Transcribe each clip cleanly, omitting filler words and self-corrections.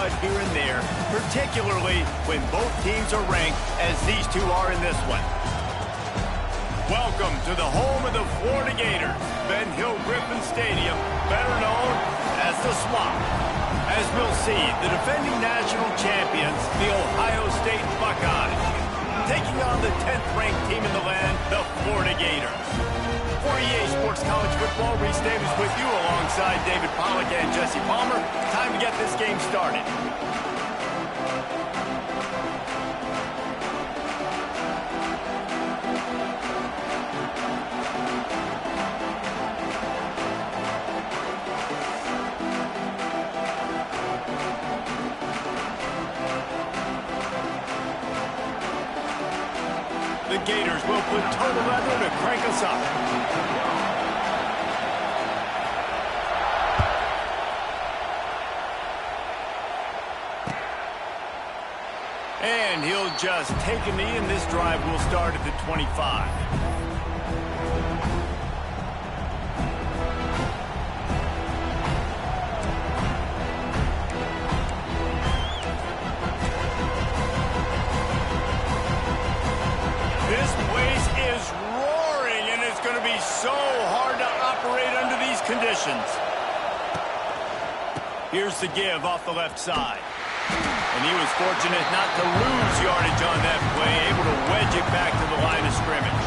cut here and there, particularly when both teams are ranked as these two are in this one. Welcome to the home of the Florida Gators, Ben Hill Griffin Stadium, better known as the Swamp. As we'll see, the defending national champions, the Ohio State Buckeyes, taking on the 10th-ranked team in the land, the Florida Gators. For EA Sports College Football, Reese Davis with you alongside David Pollack and Jesse Palmer. Time to get this game started. The Gators will put total leather to crank us up. And he'll just take a knee, and this drive will start at the 25. This place is roaring, and it's going to be so hard to operate under these conditions. Here's the give off the left side. And he was fortunate not to lose yardage on that play, able to wedge it back to the line of scrimmage.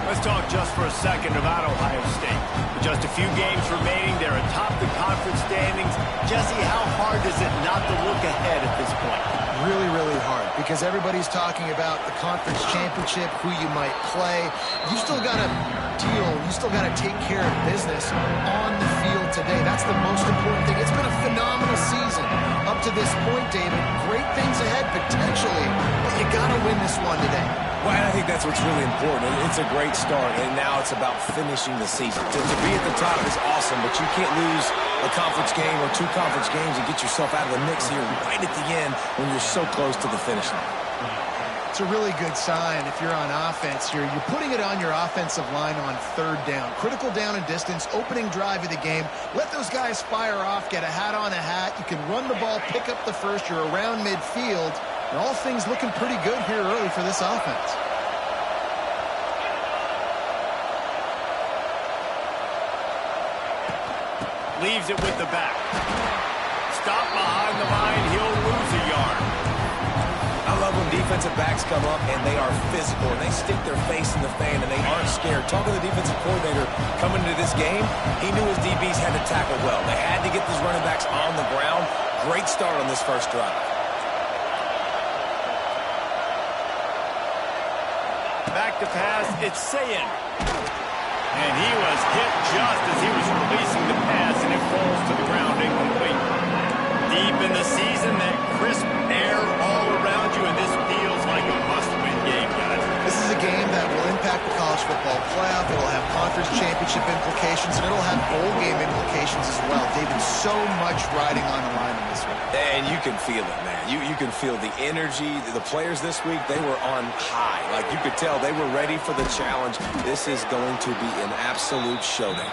Let's talk just for a second about Ohio State. With just a few games remaining, they're atop the conference standings. Jesse, how hard is it not to look ahead at this point? Really, really hard, because everybody's talking about the conference championship, who you might play. You still got to deal, you still got to take care of business on the field today. That's the most important thing. It's been a phenomenal season up to this point, David. Great things ahead, potentially, but you got to win this one today. Well, and I think that's what's really important. It's a great start, and now it's about finishing the season. To be at the top is awesome, but you can't lose a conference game or two conference games and get yourself out of the mix here right at the end when you're so close to the finish line. It's a really good sign if you're on offense here. You're putting it on your offensive line on third down. Critical down and distance, opening drive of the game. Let those guys fire off, get a hat on a hat. You can run the ball, pick up the first. You're around midfield. And all things looking pretty good here early for this offense. Leaves it with the back. Stop behind the line. He'll lose a yard. I love when defensive backs come up and they are physical and they stick their face in the fan and they aren't scared. Talking to the defensive coordinator coming into this game, he knew his DBs had to tackle well. They had to get these running backs on the ground. Great start on this first drive. Back to pass, it's Sayin. And he was hit just as he was releasing the pass, and it falls to the ground incomplete. Deep in the season, that crisp air all around you, and this feels like a must-win game, guys. This is a game that will impact the college football playoff. It will have conference championship implications, and it'll have bowl game implications as well. David, so much riding on the line in this one. And you can feel it, man. You can feel the energy. The players this week, they were on high. Like you could tell, they were ready for the challenge. This is going to be an absolute showdown.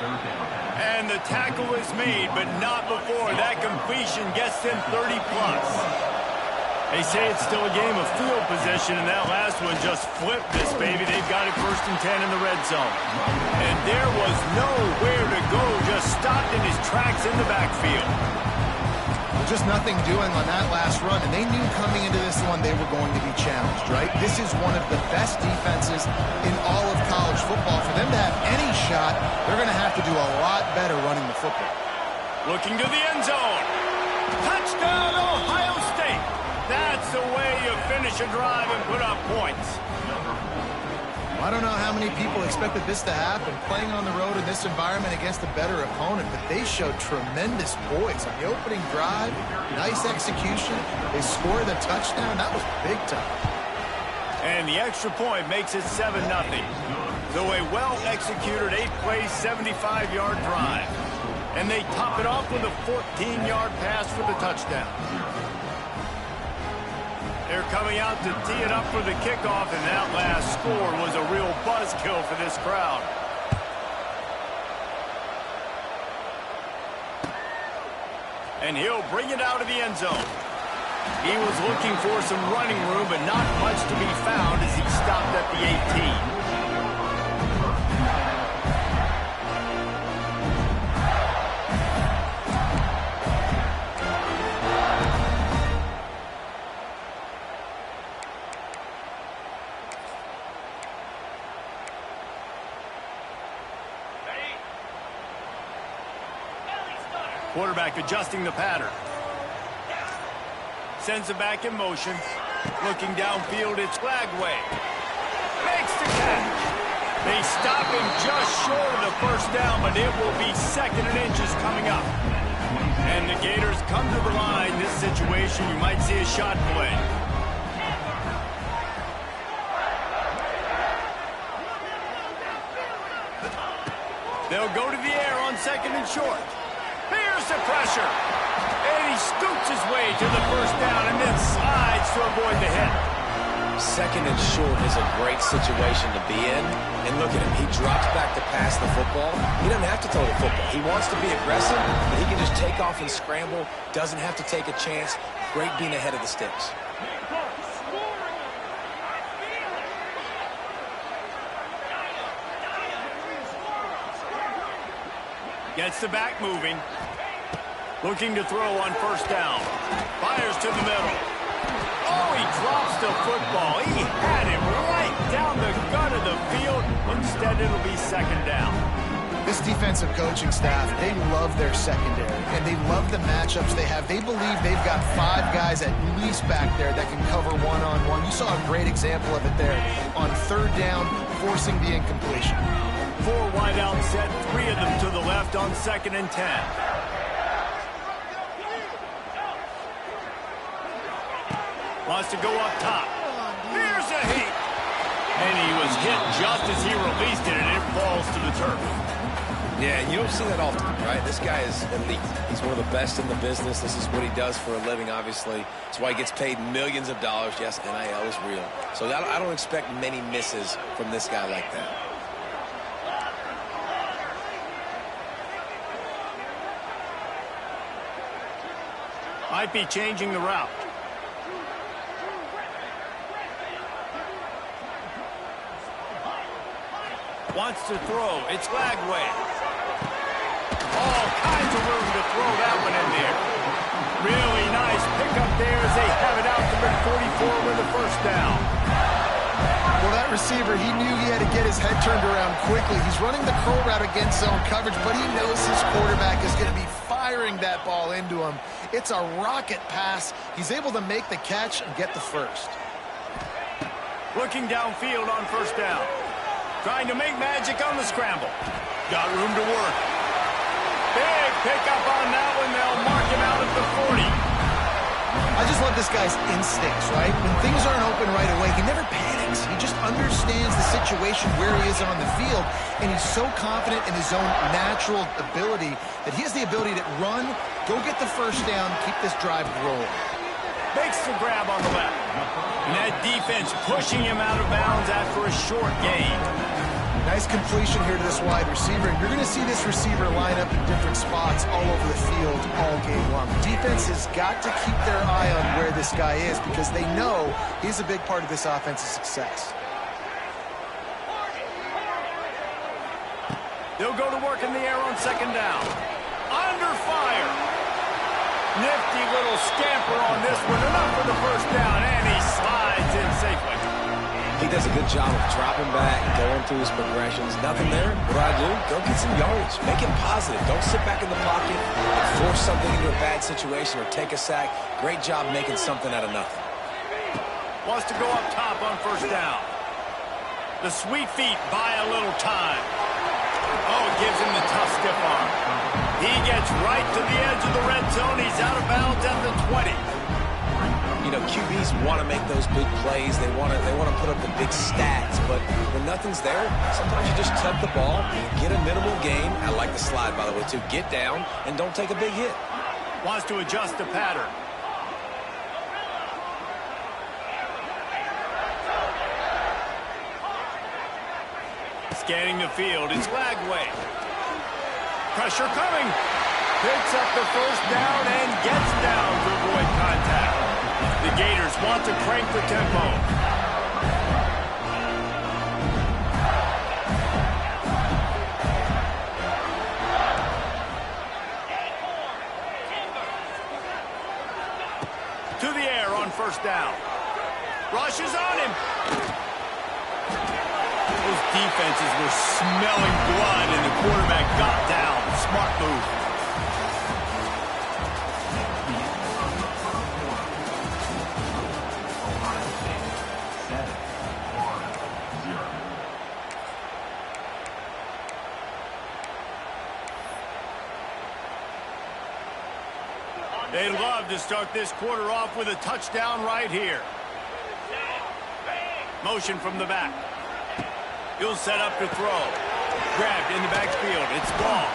And the tackle is made, but not before that completion gets them 30-plus. They say it's still a game of field position, and that last one just flipped this baby. They've got it 1st and 10 in the red zone. And there was nowhere to go, just stopped in his tracks in the backfield. Just nothing doing on that last run, and they knew coming into this one they were going to be challenged, right? This is one of the best defenses in all of college football. For them to have any shot, they're going to have to do a lot better running the football. Looking to the end zone. Touchdown, Ohio State. That's the way you finish a drive and put up points. I don't know how many people expected this to happen, playing on the road in this environment against a better opponent, but they showed tremendous poise on the opening drive. Nice execution. They scored a touchdown. That was big time. And the extra point makes it 7-0. So a well-executed 8-play, 75-yard drive. And they top it off with a 14-yard pass for the touchdown. They're coming out to tee it up for the kickoff, and that last score was a real buzzkill for this crowd. And he'll bring it out of the end zone. He was looking for some running room, but not much to be found as he stopped at the 18. Quarterback adjusting the pattern. Sends it back in motion. Looking downfield, it's Lagway. Makes the catch. They stop him just short of the first down, but it will be 2nd and inches coming up. And the Gators come to the line. This situation, you might see a shot play. They'll go to the air on 2nd and short. Here's the pressure. And he scoots his way to the first down and then slides to avoid the hit. 2nd and short is a great situation to be in. And look at him. He drops back to pass the football. He doesn't have to throw the football. He wants to be aggressive, but he can just take off and scramble. Doesn't have to take a chance. Great being ahead of the sticks. Gets the back moving. Looking to throw on first down. Fires to the middle. Oh, he drops the football. He had him right down the gut of the field. Instead, it'll be 2nd down. This defensive coaching staff, they love their secondary, and they love the matchups they have. They believe they've got 5 guys at least back there that can cover one-on-one. You saw a great example of it there on 3rd down, forcing the incompletion. 4 wide out set, 3 of them to the left on 2nd and 10. Wants to go up top. Here's a heat. And he was hit just as he released it, and it falls to the turf. Yeah, you don't see that often, right? This guy is elite. He's one of the best in the business. This is what he does for a living, obviously. That's why he gets paid millions of dollars. Yes, NIL is real. So I don't expect many misses from this guy like that. Might be changing the route. Wants to throw. It's Lagway. All kinds of room to throw that one in there. Really nice pickup there as they have it out to the 44 with the first down. Well, that receiver, he knew he had to get his head turned around quickly. He's running the curl route against zone coverage, but he knows his quarterback is going to be firing that ball into him. It's a rocket pass. He's able to make the catch and get the first. Looking downfield on first down. Trying to make magic on the scramble. Got room to work. Big pickup on that one. They'll mark him out at the 40. I just love this guy's instincts, right? When things aren't open right away, he never panics. He just understands the situation where he is on the field, and he's so confident in his own natural ability that he has the ability to run, go get the first down, keep this drive rolling. Makes the grab on the left. And that defense pushing him out of bounds after a short gain. Nice completion here to this wide receiver. And you're going to see this receiver line up in different spots all over the field all game long. Defense has got to keep their eye on where this guy is because they know he's a big part of this offense's success. They'll go to work in the air on 2nd down. Under fire. Nifty little scamper on this one. Enough for the first down, and he slides in safely. He does a good job of dropping back, going through his progressions. Nothing there. What do I do? Go get some yardage. Make it positive. Don't sit back in the pocket and force something into a bad situation or take a sack. Great job making something out of nothing. Wants to go up top on first down. The sweet feet buy a little time. Oh, it gives him the tough stiff arm. He gets right to the edge of the red zone. He's out of bounds at the 20. You know, QBs want to make those big plays. They want to put up the big stats. But when nothing's there, sometimes you just tuck the ball, get a minimal gain. I like the slide, by the way, too. Get down and don't take a big hit. Wants to adjust the pattern. Scanning the field, it's Lagway. Pressure coming. Picks up the first down and gets down to avoid contact. The Gators want to crank the tempo. To the air on first down. Rushes on him. Those defenses were smelling blood, and the quarterback got down. Smart move. They'd love to start this quarter off with a touchdown right here. Motion from the back. He'll set up to throw. Grabbed in the backfield. It's ball.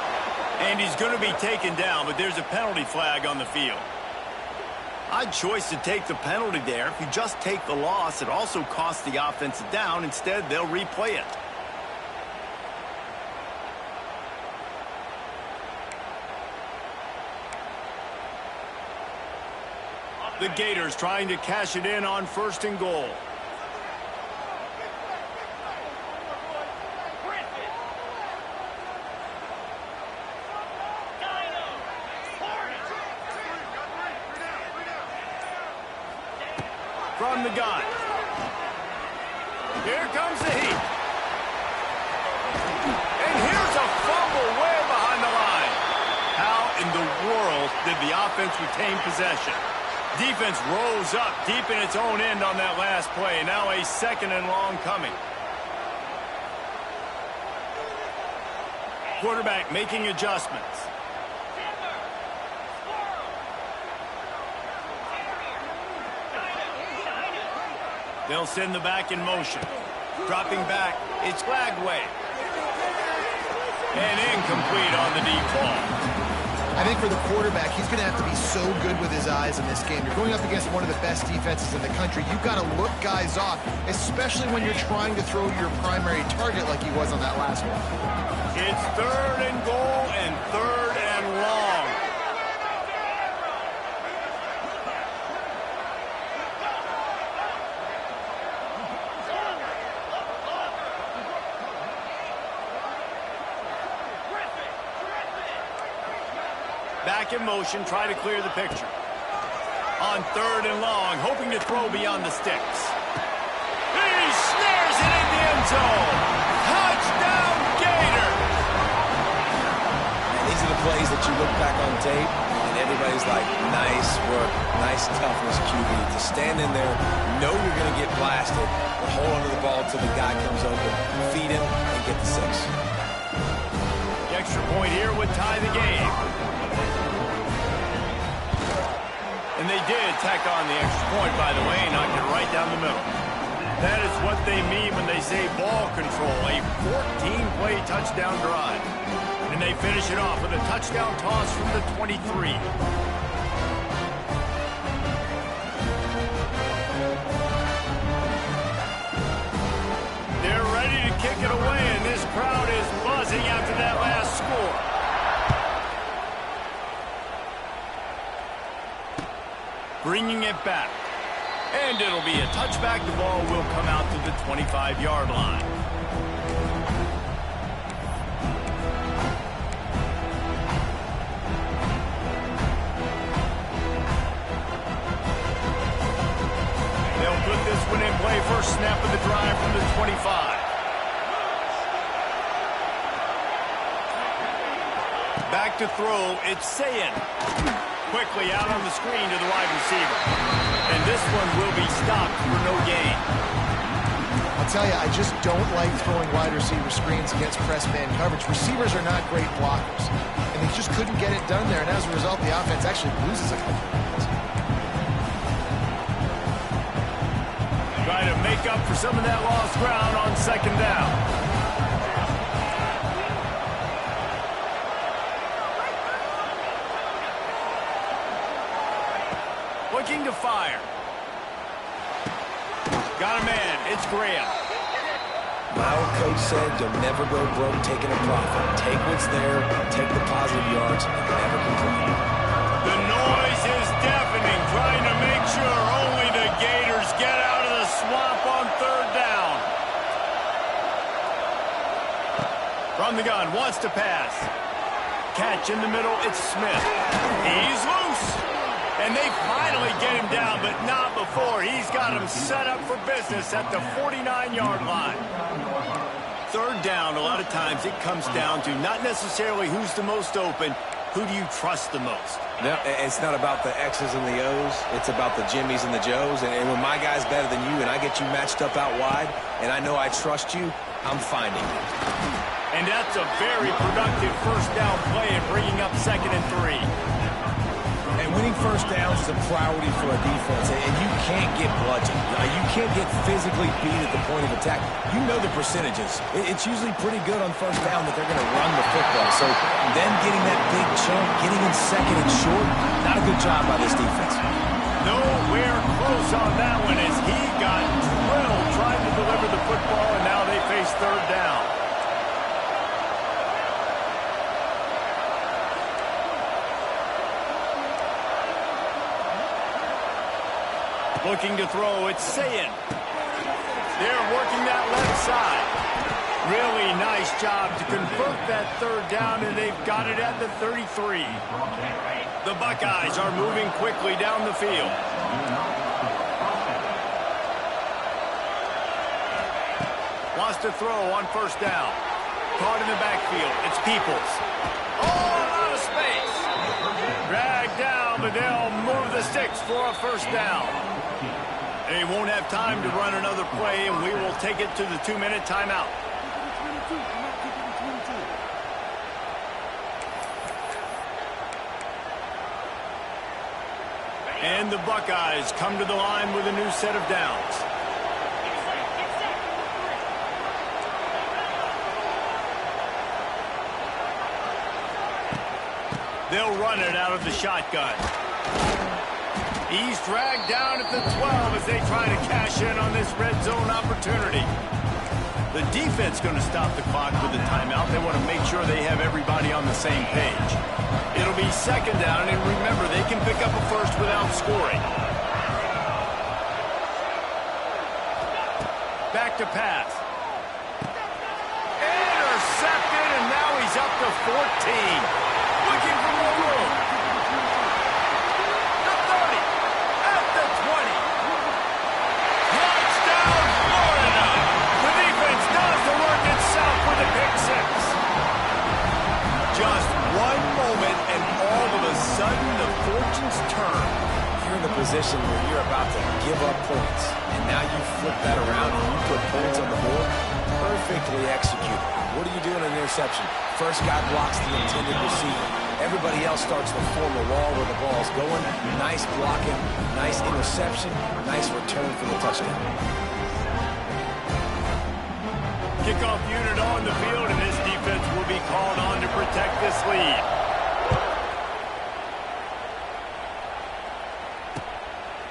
And he's going to be taken down, but there's a penalty flag on the field. Odd choice to take the penalty there. If you just take the loss, it also costs the offense a down. Instead, they'll replay it. The Gators trying to cash it in on first and goal. From the gun. Here comes the heat. And here's a fumble way behind the line. How in the world did the offense retain possession? Defense rose up deep in its own end on that last play. Now a second and long coming. Quarterback making adjustments. They'll send the back in motion. Dropping back, it's Lagway. And incomplete on the deep ball. I think for the quarterback, he's going to have to be so good with his eyes in this game. You're going up against one of the best defenses in the country. You've got to look guys off, especially when you're trying to throw your primary target like he was on that last one. It's third and goal and third and long. Back in motion, try to clear the picture. On third and long, hoping to throw beyond the sticks. He snares it in the end zone. Touchdown, Gator! And these are the plays that you look back on tape, and everybody's like, nice work, nice toughness, QB. To stand in there, know you're going to get blasted, but hold onto the ball until the guy comes open, feed him, and get the 6. The extra point here would tie the game. And they did tack on the extra point, by the way, knocked it right down the middle. That is what they mean when they say ball control, a 14-play touchdown drive. And they finish it off with a touchdown toss from the 23. They're ready to kick it away, and this crowd is buzzing after that last score. Bringing it back. And it'll be a touchback. The ball will come out to the 25-yard line. They'll put this one in play. First snap of the drive from the 25. Back to throw. It's Sayin. Quickly out on the screen to the wide receiver. And this one will be stopped for no gain. I'll tell you, I just don't like throwing wide receiver screens against press man coverage. Receivers are not great blockers. And they just couldn't get it done there. And as a result, the offense actually loses a couple of points. Trying to make up for some of that lost ground on second down. Looking to fire. Got a man. It's Graham. My old coach said you'll never go broke taking a profit. Take what's there, take the positive yards, and never complain. The noise is deafening, trying to make sure only the Gators get out of the swamp on third down. From the gun, wants to pass. Catch in the middle, it's Smith. He's loose. And they finally get him down, but not before. He's got him set up for business at the 49-yard line. Third down, a lot of times it comes down to not necessarily who's the most open, who do you trust the most? No, it's not about the X's and the O's. It's about the Jimmys and the Joes. And when my guy's better than you and I get you matched up out wide and I know I trust you, I'm finding you. And that's a very productive first down play and bringing up 2nd and 3. And winning first downs is a priority for a defense, and you can't get bludgeoned. You can't get physically beat at the point of attack. You know the percentages. It's usually pretty good on first down that they're going to run the football. So them getting that big chunk, getting in 2nd and short, not a good job by this defense. Nowhere close on that one as he got drilled trying to deliver the football, and now they face third down. Looking to throw, it's Sayin. They're working that left side. Really nice job to convert that third down, and they've got it at the 33. The Buckeyes are moving quickly down the field. Wants to throw on first down. Caught in the backfield. It's Peoples. Oh, out of space. Dragged down, but they'll move the sticks for a first down. They won't have time to run another play, and we will take it to the 2-minute timeout. And the Buckeyes come to the line with a new set of downs. They'll run it out of the shotgun. He's dragged down at the 12 as they try to cash in on this red zone opportunity. The defense going to stop the clock with the timeout. They want to make sure they have everybody on the same page. It'll be 2nd down, and remember, they can pick up a first without scoring. Back to pass. Intercepted, and now he's up to 14. Looking for more room. The 30. At the 20. Touchdown, Florida. The defense does the work itself with a pick six. Just one moment, and all of a sudden, the fortunes turn. You're in the position where you're about to give up points, and now you flip that around and you put points on the board. Perfectly executed. What do you do in an interception? First guy blocks the intended receiver. Everybody else starts to form a wall where the ball's going. Nice blocking, nice interception, nice return for the touchdown. Kickoff unit on the field, and this defense will be called on to protect this lead.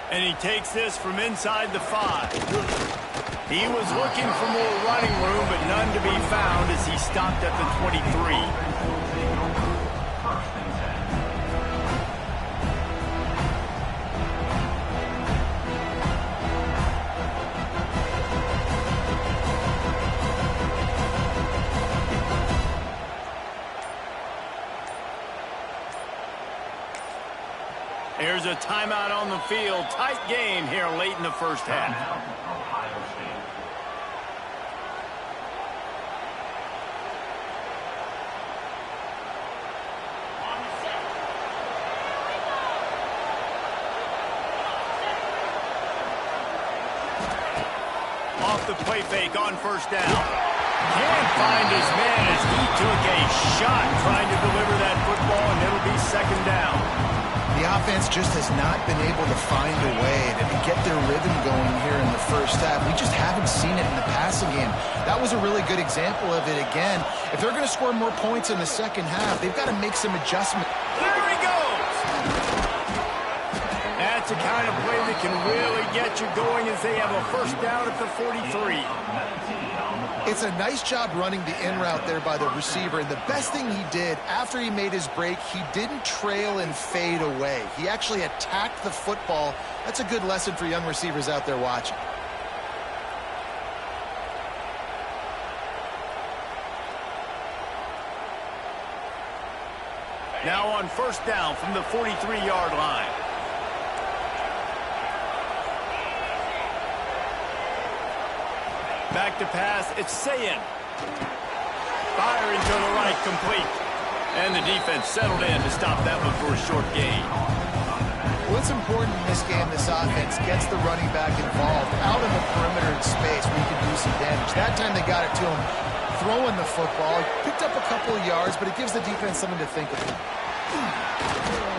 And he takes this from inside the 5. He was looking for more running room, but none to be found as he stopped at the 23. There's a timeout on the field. Tight game here late in the first half. Off the play fake on first down. Can't find his man as he took a shot trying to deliver that football, and it'll be 2nd down. The offense just has not been able to find a way to get their rhythm going here in the first half. We just haven't seen it in the passing game. That was a really good example of it again. If they're going to score more points in the second half, they've got to make some adjustments. There he goes! At that's the kind of play that can really get you going as they have a first down at the 43. It's a nice job running the in route there by the receiver, and the best thing he did after he made his break, he didn't trail and fade away. He actually attacked the football. That's a good lesson for young receivers out there watching. Now on first down from the 43-yard line. Back to pass, it's Sayin. Firing to the right, complete. And the defense settled in to stop that one for a short gain. What's important in this game, this offense gets the running back involved out in the perimeter in space where he can do some damage. That time they got it to him throwing the football. Picked up a couple of yards, but it gives the defense something to think about.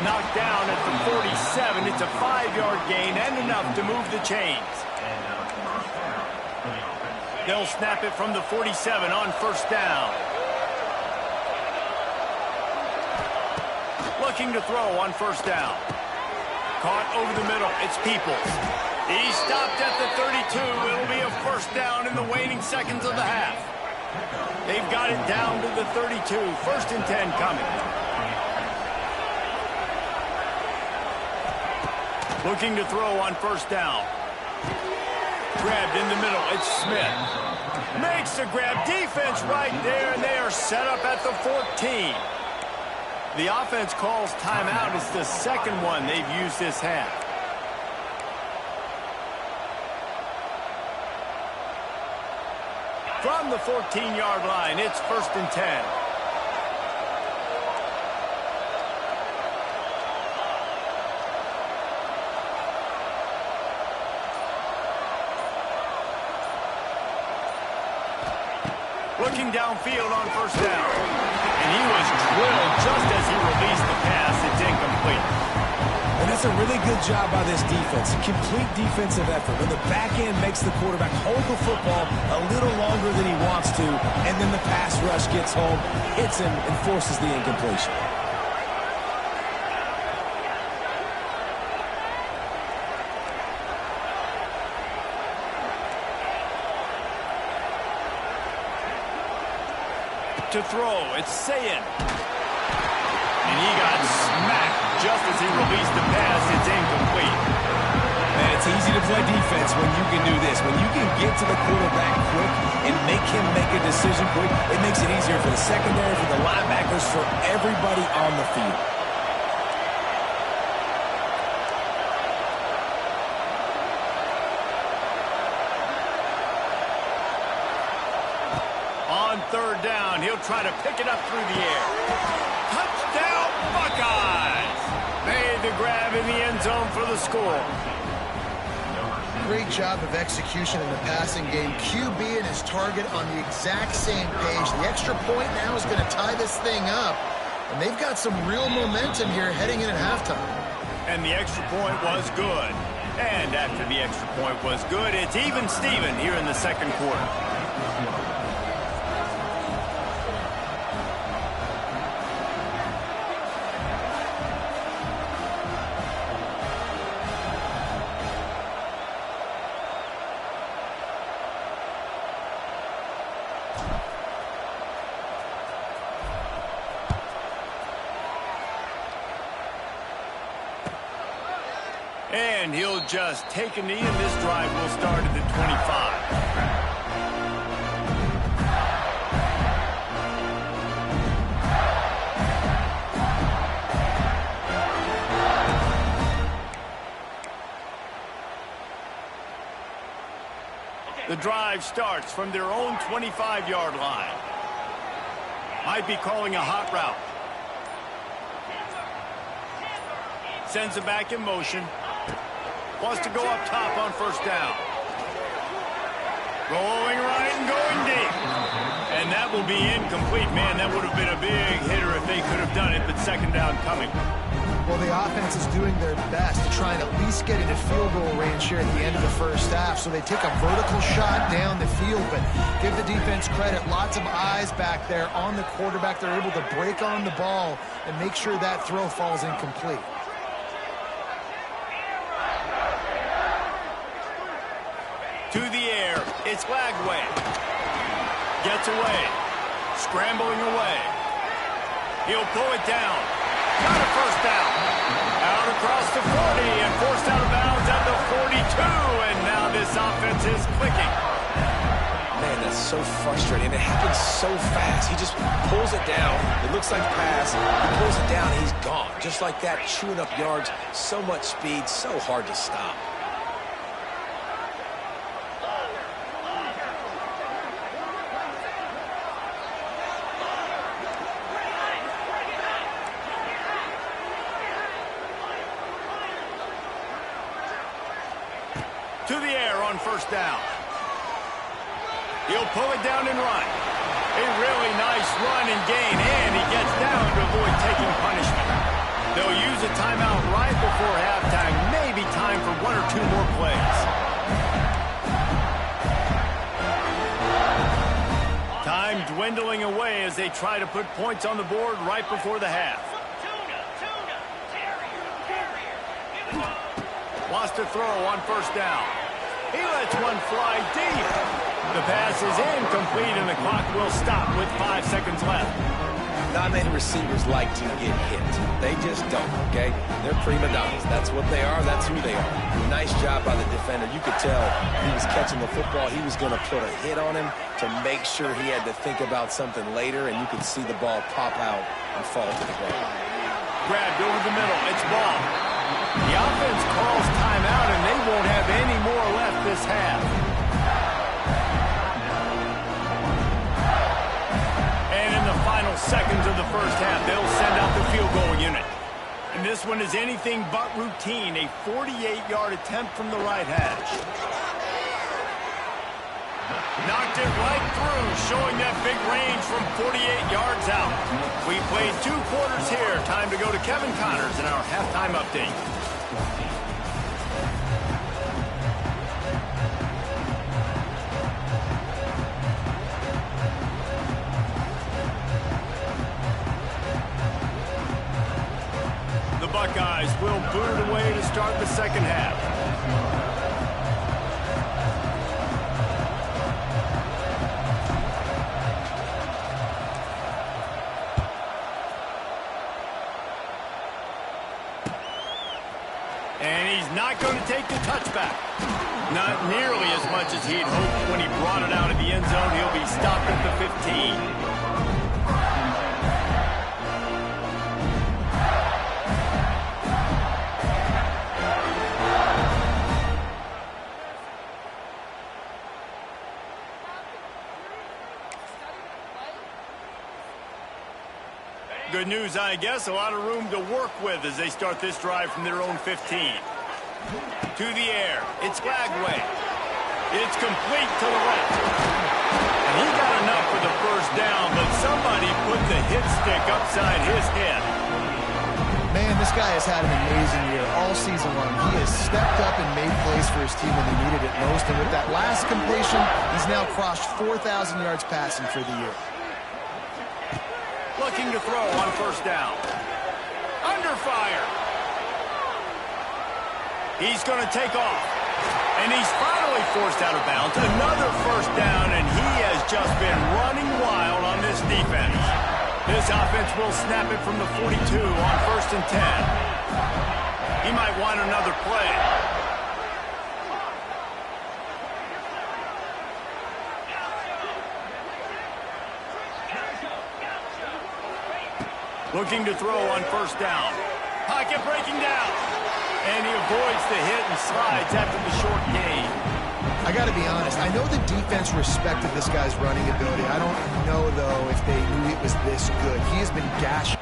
Knocked down at the 47. It's a 5-yard gain and enough to move the chains. They'll snap it from the 47 on first down. Looking to throw on first down. Caught over the middle. It's Peoples. He stopped at the 32. It'll be a first down in the waning seconds of the half. They've got it down to the 32. First and 10 coming. Looking to throw on first down. Grabbed in the middle. It's Smith. Makes the grab. Defense right there, and they are set up at the 14. The offense calls timeout. It's the second one they've used this half. From the 14-yard line, it's first and 10. Looking downfield on first down. And he was drilled just as he released the pass. It's incomplete. And that's a really good job by this defense. Complete defensive effort. When the back end makes the quarterback hold the football a little longer than he wants to, and then the pass rush gets home, hits him, and forces the incompletion. To throw, it's Sayin. And he got smacked just as he released the pass. It's incomplete. Man, it's easy to play defense when you can do this. When you can get to the quarterback quick and make him make a decision quick, it makes it easier for the secondary, for the linebackers, for everybody on the field. Third down, he'll try to pick it up through the air. Touchdown, Buckeyes! Made the grab in the end zone for the score. Great job of execution in the passing game. QB and his target on the exact same page. The extra point now is going to tie this thing up. And they've got some real momentum here heading in at halftime. And the extra point was good. And after the extra point was good, it's even Steven here in the second quarter. And he'll just take a knee, and this drive will start at the 25. The drive starts from their own 25-yard line. Might be calling a hot route. Sends it back in motion. Wants to go up top on first down. Rolling right and going deep. And that will be incomplete. Man, that would have been a big hitter if they could have done it, but second down coming. Well, the offense is doing their best to try and at least get into field goal range here at the end of the first half. So they take a vertical shot down the field, but give the defense credit. Lots of eyes back there on the quarterback. They're able to break on the ball and make sure that throw falls incomplete. To the air, it's Lagway. Gets away. Scrambling away. He'll pull it down. Got a first down. Out across the 40 and forced out of bounds at the 42. And now this offense is clicking. Man, that's so frustrating. It happens so fast. He just pulls it down. It looks like pass. He pulls it down. He's gone. Just like that, chewing up yards. So much speed. So hard to stop. To the air on first down. He'll pull it down and run. A really nice run and gain, and he gets down to avoid taking punishment. They'll use a timeout right before halftime. Maybe time for one or two more plays. Time dwindling away as they try to put points on the board right before the half. Wants to throw on first down. He lets one fly deep. The pass is incomplete, and the clock will stop with 5 seconds left. Not many receivers like to get hit. They just don't, okay? They're prima donnas. That's what they are. That's who they are. Nice job by the defender. You could tell he was catching the football. He was going to put a hit on him to make sure he had to think about something later, and you could see the ball pop out and fall to the ground. Grabbed over the middle. It's ball. The offense calls timeout, and they won't have any more left this half. And in the final seconds of the first half, they'll send out the field goal unit. And this one is anything but routine, a 48-yard attempt from the right hash. Knocked it right through, showing that big range from 48 yards out. We played 2 quarters here. Time to go to Kevin Connors in our halftime update. The Buckeyes will boot it away to start the second half. And he's not going to take the touchback. Not nearly as much as he'd hoped when he brought it out of the end zone. He'll be stopped at the 15. Good news, I guess. A lot of room to work with as they start this drive from their own 15. To the air. It's Lagway. It's complete to the left. And he got enough for the first down, but somebody put the hit stick upside his head. Man, this guy has had an amazing year all season long. He has stepped up and made plays for his team when they needed it most. And with that last completion, he's now crossed 4,000 yards passing for the year. Looking to throw on first down. Under fire. He's going to take off. And he's finally forced out of bounds. Another first down, and he has just been running wild on this defense. This offense will snap it from the 42 on first and 10. He might want another play. Looking to throw on first down. Pocket breaking down. And he avoids the hit and slides after the short gain. I got to be honest. I know the defense respected this guy's running ability. I don't know, though, if they knew it was this good. He has been gashed.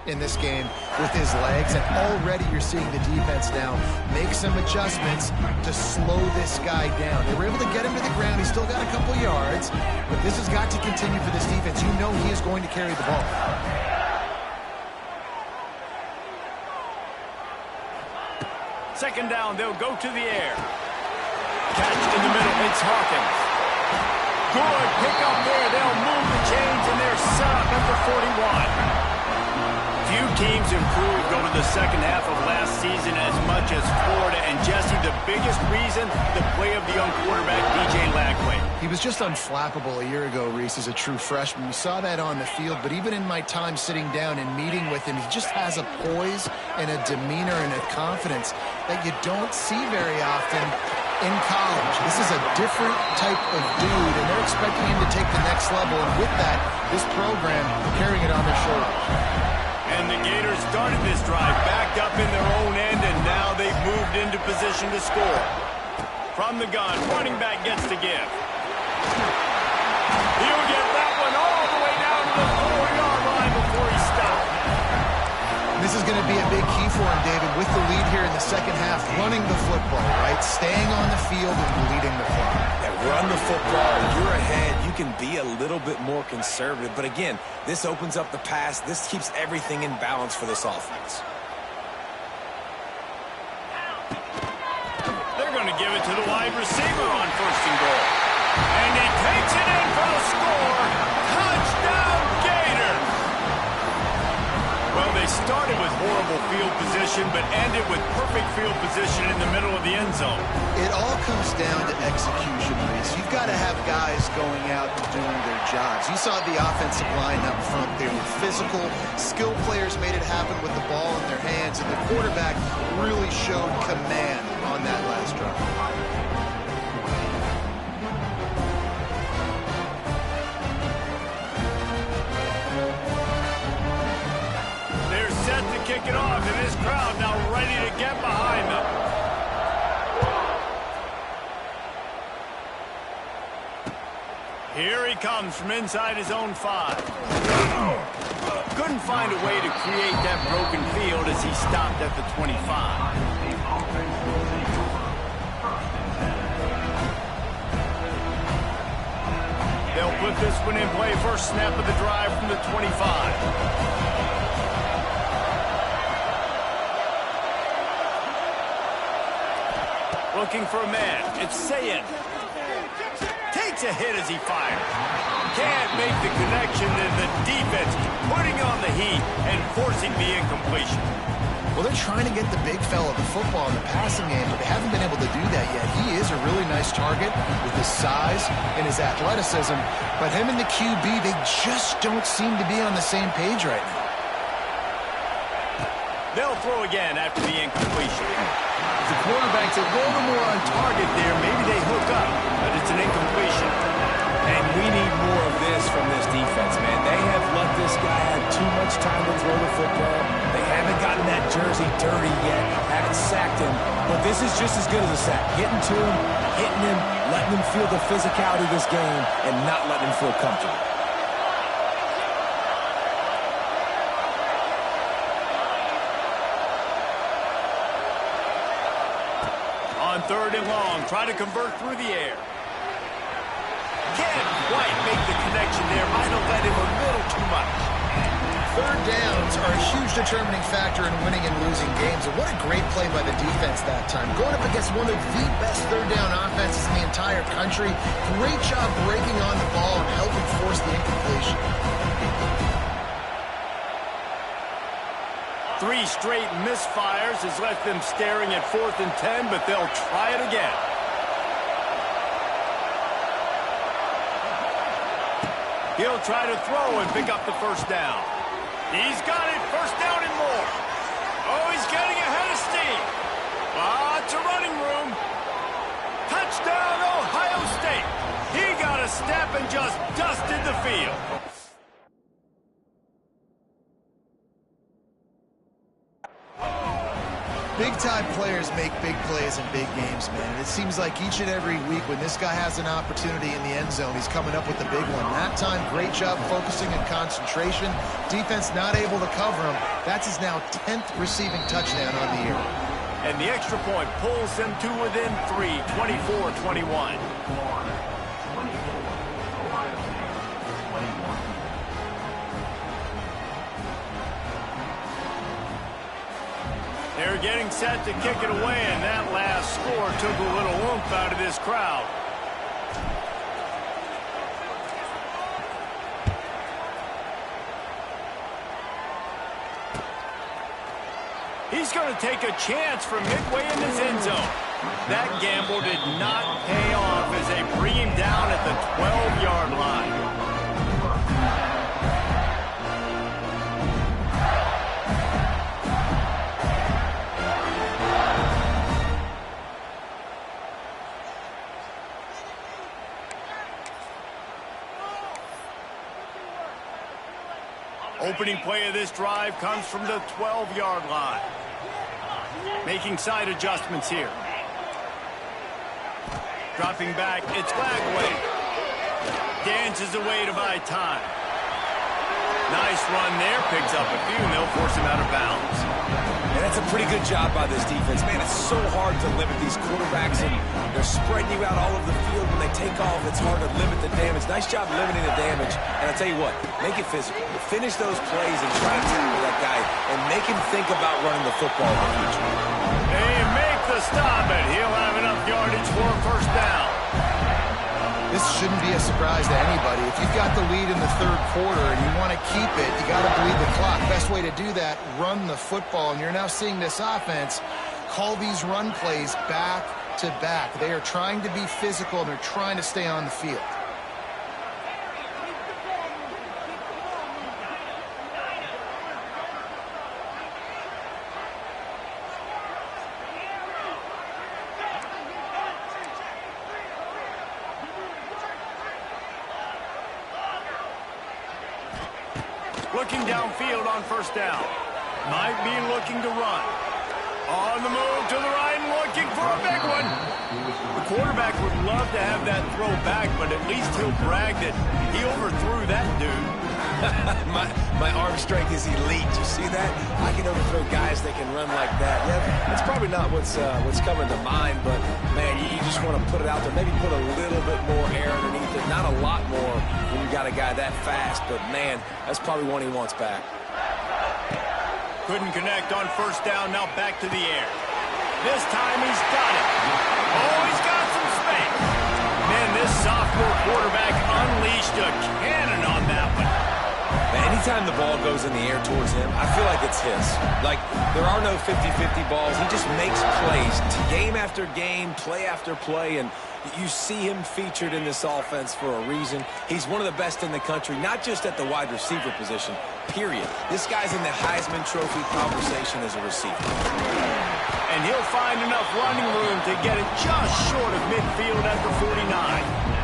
In this game with his legs, and already you're seeing the defense now make some adjustments to slow this guy down. They were able to get him to the ground. He's still got a couple yards, but this has got to continue for this defense. You know he is going to carry the ball. Second down, they'll go to the air. Catch in the middle, it's Hawkins. Good pick up there. They'll move the chains, and they're set up at the 41. Few teams improved over the second half of last season as much as Florida. And Jesse, the biggest reason, the play of the young quarterback, DJ Lagway. He was just unflappable a year ago, Reese, as a true freshman. We saw that on the field, but even in my time sitting down and meeting with him, he just has a poise and a demeanor and a confidence that you don't see very often in college. This is a different type of dude, and they're expecting him to take the next level, and with that, this program carrying it on their shoulders. And the Gators started this drive backed up in their own end, and now they've moved into position to score. From the gun, running back gets to give. He'll get that one all the way down to the 4-yard line before he stopped. This is going to be a big key for him, David, with the lead here in the second half, running the football, right? Staying on the field and leading the clock. Yeah, run the football. You're ahead. You can be a little bit more conservative. But again, this opens up the pass. This keeps everything in balance for this offense. They're going to give it to the wide receiver on first and goal. And he takes it in for the score. Touchdown, Gators! Well, they started with horrible field position, but ended with perfect field position in the middle of the end zone. It all comes down to execution, Reese. You've got to have guys going out and doing their jobs. You saw the offensive line up front. They were physical. Skilled players made it happen with the ball in their hands, and the quarterback really showed command on that last drive. Kick it off, and this crowd now ready to get behind them. Here he comes from inside his own 5. Couldn't find a way to create that broken field as he stopped at the 25. They'll put this one in play. First snap of the drive from the 25. Looking for a man. It's Sayin. Takes a hit as he fires. Can't make the connection, and the defense putting on the heat and forcing the incompletion. Well, they're trying to get the big fella the football in the passing game, but they haven't been able to do that yet. He is a really nice target with his size and his athleticism, but him and the QB, they just don't seem to be on the same page right now. They'll throw again after the incompletion. The quarterback's a little more on target there. Maybe they hook up, but it's an incompletion. And we need more of this from this defense, man. They have let this guy have too much time to throw the football. They haven't gotten that jersey dirty yet, haven't sacked him. But this is just as good as a sack. Getting to him, hitting him, letting him feel the physicality of this game, and not letting him feel comfortable. On third and long, try to convert through the air. Can't quite make the connection there. Might have led him a little too much. Third downs are a huge determining factor in winning and losing games. And what a great play by the defense that time. Going up against one of the best third down offenses in the entire country. Great job breaking on the ball and helping force the incompletion. 3 straight misfires has left them staring at 4th and 10, but they'll try it again. He'll try to throw and pick up the first down. He's got it, first down and more. Oh, he's getting ahead of steam. Lots of running room. Touchdown, Ohio State. He got a step and just dusted the field. Big-time players make big plays in big games, man. And it seems like each and every week when this guy has an opportunity in the end zone, he's coming up with the big one. That time, great job focusing and concentration. Defense not able to cover him. That's his now 10th receiving touchdown on the year. And the extra point pulls them to within 3, 24-21. They're getting set to kick it away, and that last score took a little oomph out of this crowd. He's going to take a chance from midway in his end zone. That gamble did not pay off as they bring him down at the 12-yard line. Opening play of this drive comes from the 12-yard line. Making side adjustments here. Dropping back, it's Lagway. Dances away to buy time. Nice run there, picks up a few, and they'll force him out of bounds. And that's a pretty good job by this defense. Man, it's so hard to limit these quarterbacks, and they're spreading you out all over the field. When they take off, it's hard to limit the damage. Nice job limiting the damage. And I'll tell you what, make it physical. Finish those plays and try to tackle that guy and make him think about running the football in the future. They make the stop, and he'll have enough yardage for a first down. This shouldn't be a surprise to anybody. If you've got the lead in the third quarter and you want to keep it, you got to bleed the clock. Best way to do that, run the football. And you're now seeing this offense call these run plays back to back. They are trying to be physical, and they're trying to stay on the field. Looking downfield on first down. Might be looking to run. On the move to the right, looking for a big one. The quarterback would love to have that throw back, but at least he'll brag that he overthrew that dude. my arm strength is elite. You see that? I can overthrow guys that can run like that. Yeah, that's probably not what's coming to mind, but, man, you just want to put it out there. Maybe put a little bit more air underneath it. Not a lot more when you got a guy that fast, but, man, that's probably one he wants back. Couldn't connect on first down, now back to the air. This time he's got it. Oh, he's got some space. Man, this sophomore quarterback unleashed a cannon on that one. Anytime the ball goes in the air towards him, I feel like it's his. Like, there are no 50-50 balls. He just makes plays, game after game, play after play, and you see him featured in this offense for a reason. He's one of the best in the country, not just at the wide receiver position, period. This guy's in the Heisman Trophy conversation as a receiver. And he'll find enough running room to get it just short of midfield at the 49.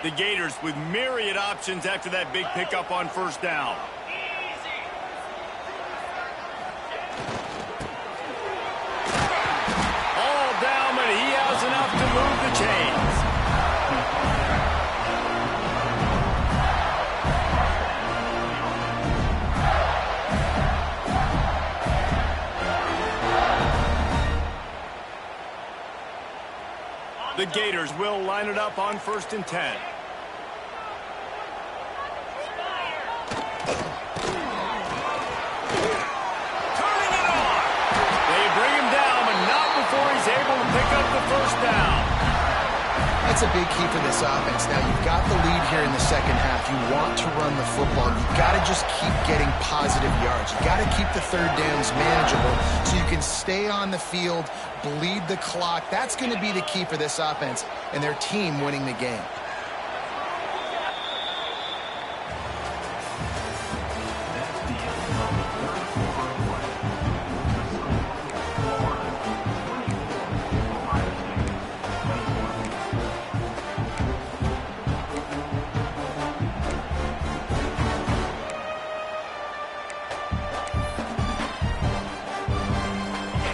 The Gators with myriad options after that big pickup on first down. All down, but he has enough to move the chains. The Gators will line it up on 1st and 10. That's a big key for this offense. Now, you've got the lead here in the second half. You want to run the football. You've got to just keep getting positive yards. You've got to keep the third downs manageable so you can stay on the field, bleed the clock. That's going to be the key for this offense and their team winning the game.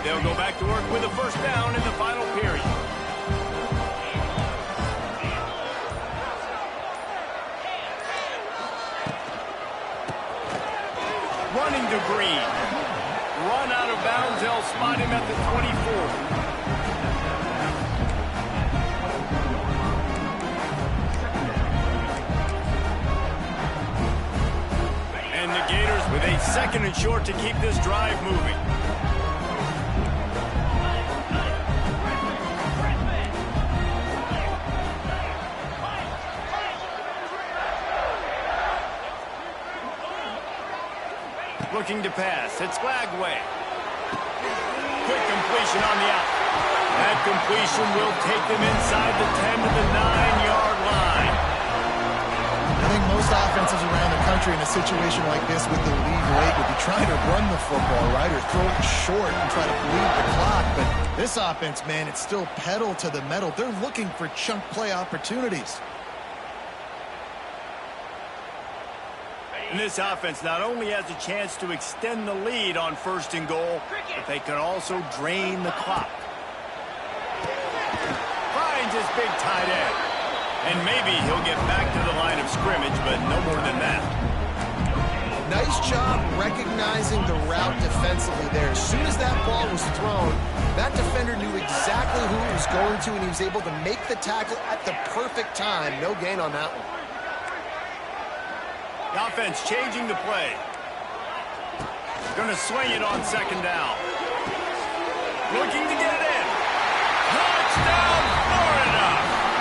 They'll go back to work with a first down in the final period. spot him at the 24. And the Gators with a 2nd and short to keep this drive moving. Looking to pass. It's Lagway. Quick completion on the out. That completion will take them inside the 10 to the 9-yard line. I think most offenses around the country in a situation like this with the lead late would be trying to run the football, right, or throw it short and try to bleed the clock. But this offense, man, it's still pedal to the metal. They're looking for chunk play opportunities. And this offense not only has a chance to extend the lead on 1st and goal, but they can also drain the clock. Finds his big tight end. And maybe he'll get back to the line of scrimmage, but no more than that. Nice job recognizing the route defensively there. As soon as that ball was thrown, that defender knew exactly who he was going to, and he was able to make the tackle at the perfect time. No gain on that one. The offense changing the play. Going to swing it on 2nd down. Looking to get it in. Touchdown, Florida!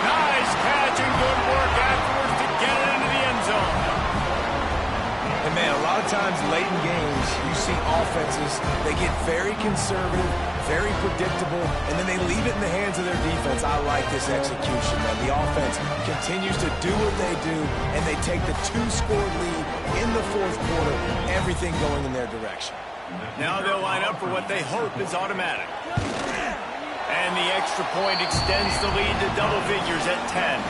Nice catch and good work afterwards to get it into the end zone. And, man, a lot of times late in games, you see offenses, they get very conservative, very predictable, and then they leave it in the hands of their defense. I like this execution, man. The offense continues to do what they do, and they take the 2-score lead in the 4th quarter, everything going in their direction. Now they'll line up for what they hope is automatic. And the extra point extends the lead to double figures at 10.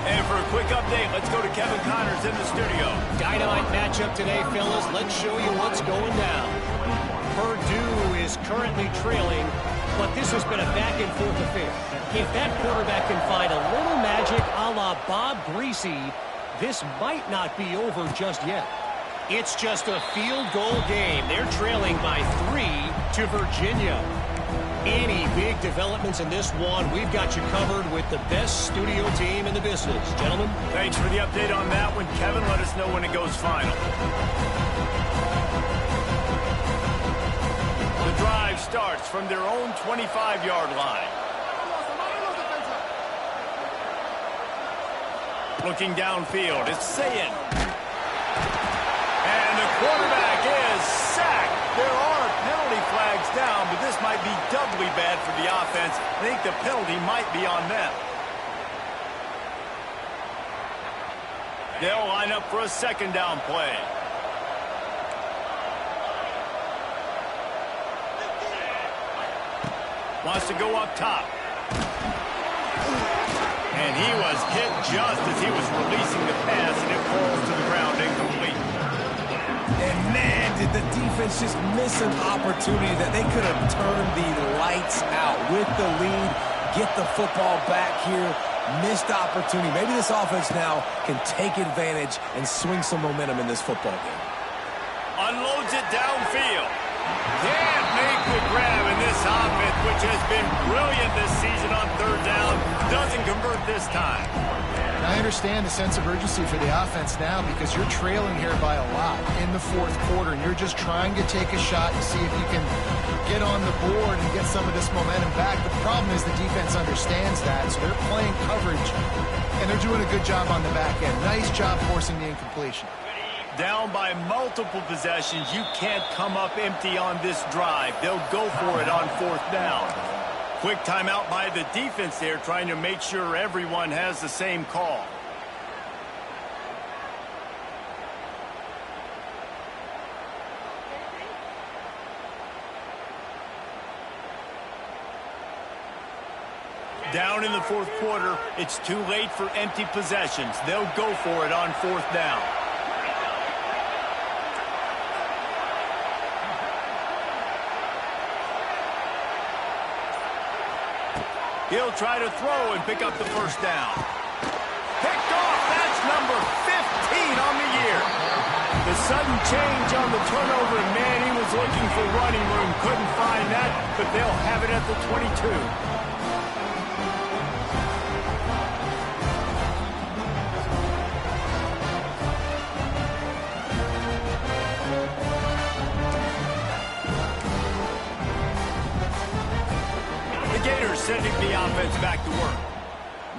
And for a quick update, let's go to Kevin Connors in the studio. Dynamite matchup today, fellas. Let's show you what's going down. Purdue is currently trailing, but this has been a back-and-forth affair. If that quarterback can find a little magic a la Bob Greasy, this might not be over just yet. It's just a field goal game. They're trailing by 3 to Virginia. Any big developments in this one, we've got you covered with the best studio team in the business. Gentlemen. Thanks for the update on that one, Kevin. Let us know when it goes final. The drive starts from their own 25-yard line. Looking downfield, it's Sayin. And the quarterback is sacked. There are penalty flags down, but this might be doubly bad for the offense. I think the penalty might be on them. They'll line up for a 2nd down play. Wants to go up top. And he was hit just as he was releasing the pass, and it falls to the ground incomplete. And, man, did the defense just miss an opportunity that they could have turned the lights out with the lead, get the football back here. Missed opportunity. Maybe this offense now can take advantage and swing some momentum in this football game. Unloads it downfield. Can't make the grab, and this offense, which has been brilliant this season on 3rd down, doesn't convert this time. And I understand the sense of urgency for the offense now because you're trailing here by a lot in the 4th quarter, and you're just trying to take a shot to see if you can get on the board and get some of this momentum back. The problem is the defense understands that, so they're playing coverage, and they're doing a good job on the back end. Nice job forcing the incompletion. Down by multiple possessions, you can't come up empty on this drive. They'll go for it on 4th down. Quick timeout by the defense there, trying to make sure everyone has the same call. Down in the 4th quarter, it's too late for empty possessions. They'll go for it on 4th down. He'll try to throw and pick up the 1st down. Picked off, that's number 15 on the year. The sudden change on the turnover, and man, he was was looking for running room. Couldn't find that, but they'll have it at the 22. Sending the offense back to work.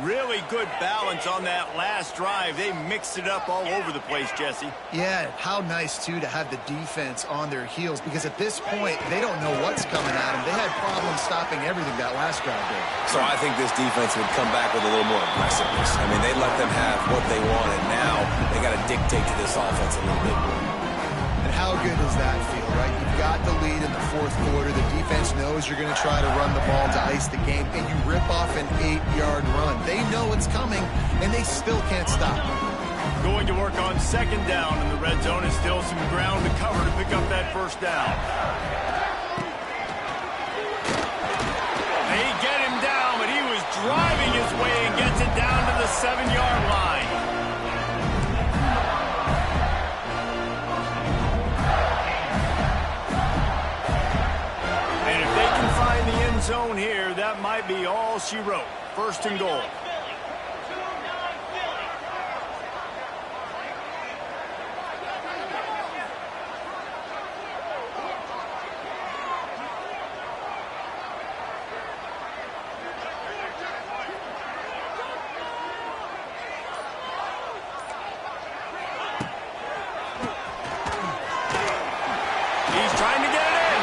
Really good balance on that last drive. They mixed it up all over the place, Jesse. Yeah, how nice, too, to have the defense on their heels, because at this point, they don't know what's coming at them. They had problems stopping everything that last drive did. So I think this defense would come back with a little more aggressiveness. I mean, they let them have what they wanted. Now they got to dictate to this offense a little bit more. And how good does that feel, right? You've got the lead in the fourth quarter. The defense knows you're going to try to run the ball to ice the game, and you rip off an 8-yard run. They know it's coming, and they still can't stop. Going to work on second down in the red zone. Is still some ground to cover to pick up that first down. They get him down, but he was driving his way and gets it down to the 7-yard line. Zone here, that might be all she wrote. First and goal. He's trying to get it in.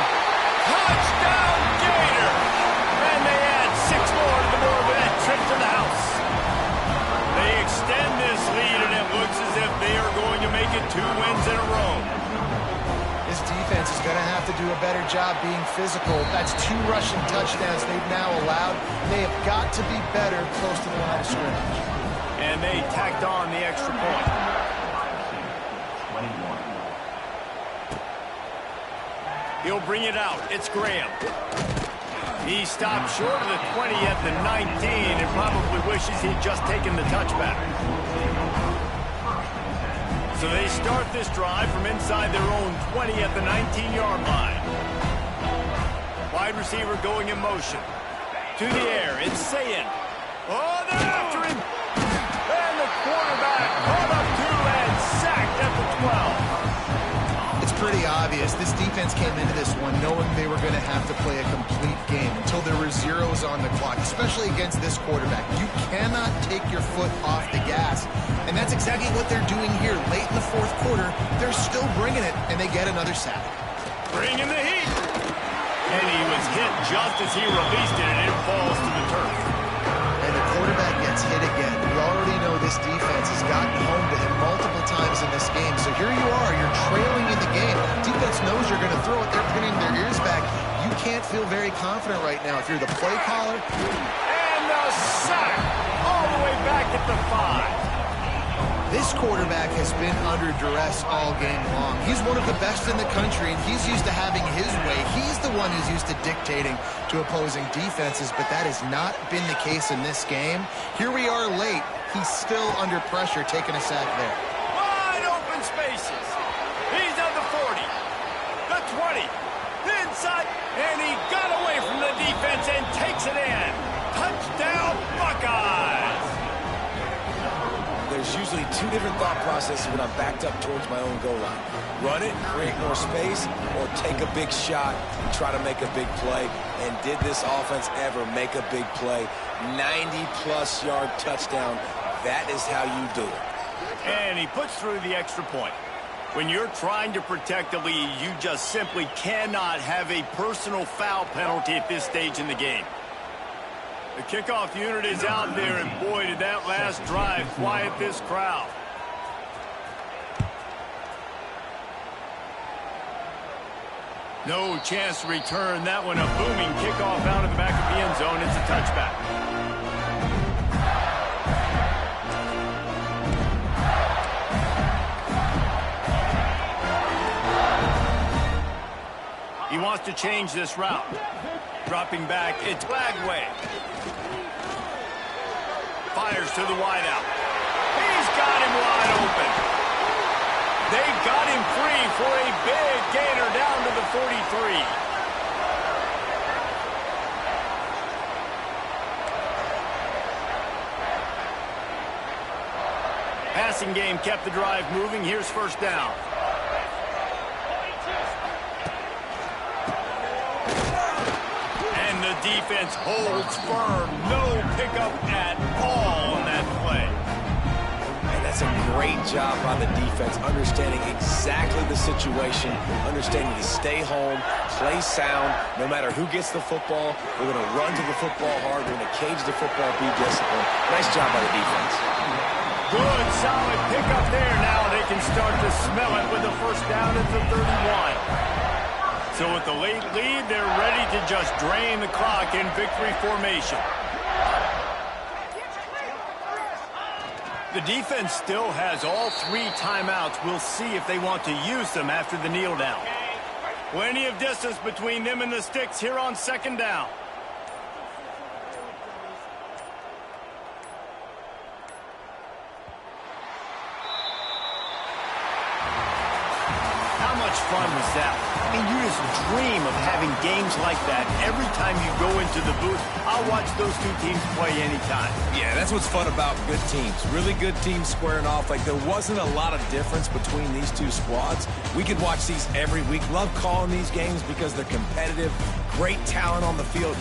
Touchdown, Gator! And they add 6 more to the board with that trip to the house. They extend this lead, and it looks as if they are going to make it 2 wins in a row. This defense is going to have to do a better job being physical. That's 2 rushing touchdowns they've now allowed. They have got to be better close to the line of scrimmage. And they tacked on the extra point. He'll bring it out. It's Graham. He stopped short of the 20 at the 19 and probably wishes he'd just taken the touchback. So they start this drive from inside their own 20 at the 19-yard line. Wide receiver going in motion. To the air. It's Sayin. Oh, they're after him. And the quarterback caught up to and sacked at the 12. It's pretty obvious. This defense came into this one knowing they were going to have to play a complete game until there were zeros on the clock, especially against this quarterback. You cannot take your foot off the gas, and that's exactly what they're doing here. Late in the fourth quarter, they're still bringing it, and they get another sack. Bringing the heat. And he was hit just as he released it, and it falls to the turf. And the quarterback gets hit again. We already know this defense has gotten home to him multiple times in this game. So here you are, you're trailing in the game. Defense knows you're going to throw it. They're pinning their ears back. You can't feel very confident right now if you're the play caller. And the sack all the way back at the 5. This quarterback has been under duress all game long. He's one of the best in the country, and he's used to having his way. He's the one who's used to dictating to opposing defenses, but that has not been the case in this game. Here we are late. He's still under pressure, taking a sack there. Wide open spaces. He's at the 40, the 20, the inside, and he got away from the defense and takes it in. Touchdown, Buckeyes! There's usually 2 different thought processes when I'm backed up towards my own goal line. Run it, create more space, or take a big shot and try to make a big play. And did this offense ever make a big play? 90-plus yard touchdown. That is how you do it. And he puts through the extra point. When you're trying to protect the lead, you just simply cannot have a personal foul penalty at this stage in the game. The kickoff unit is out there, and boy, did that last drive quiet this crowd. No chance to return that one. A booming kickoff out of the back of the end zone. It's a touchback. He wants to change this route. Dropping back, it's Lagway. Fires to the wideout. He's got him wide open. They got him free for a big gainer down to the 43. Passing game kept the drive moving. Here's first down. And the defense holds firm. No pickup at all on that play. And that's a great job by the defense, understanding exactly the situation, understanding to stay home, play sound. No matter who gets the football, we're going to run to the football hard. We're going to cage the football, be disciplined. Nice job by the defense. Good, solid pickup there. Now they can start to smell it with the first down at the 31. So with the late lead, they're ready to just drain the clock in victory formation. The defense still has all 3 timeouts. We'll see if they want to use them after the kneel down. Plenty of distance between them and the sticks here on second down. How much fun was that? I mean, you just dream of having games like that every time you go into the booth. I'll watch those 2 teams play anytime. Yeah, that's what's fun about good teams. Really good teams squaring off. Like, there wasn't a lot of difference between these 2 squads. We could watch these every week. Love calling these games because they're competitive, great talent on the field.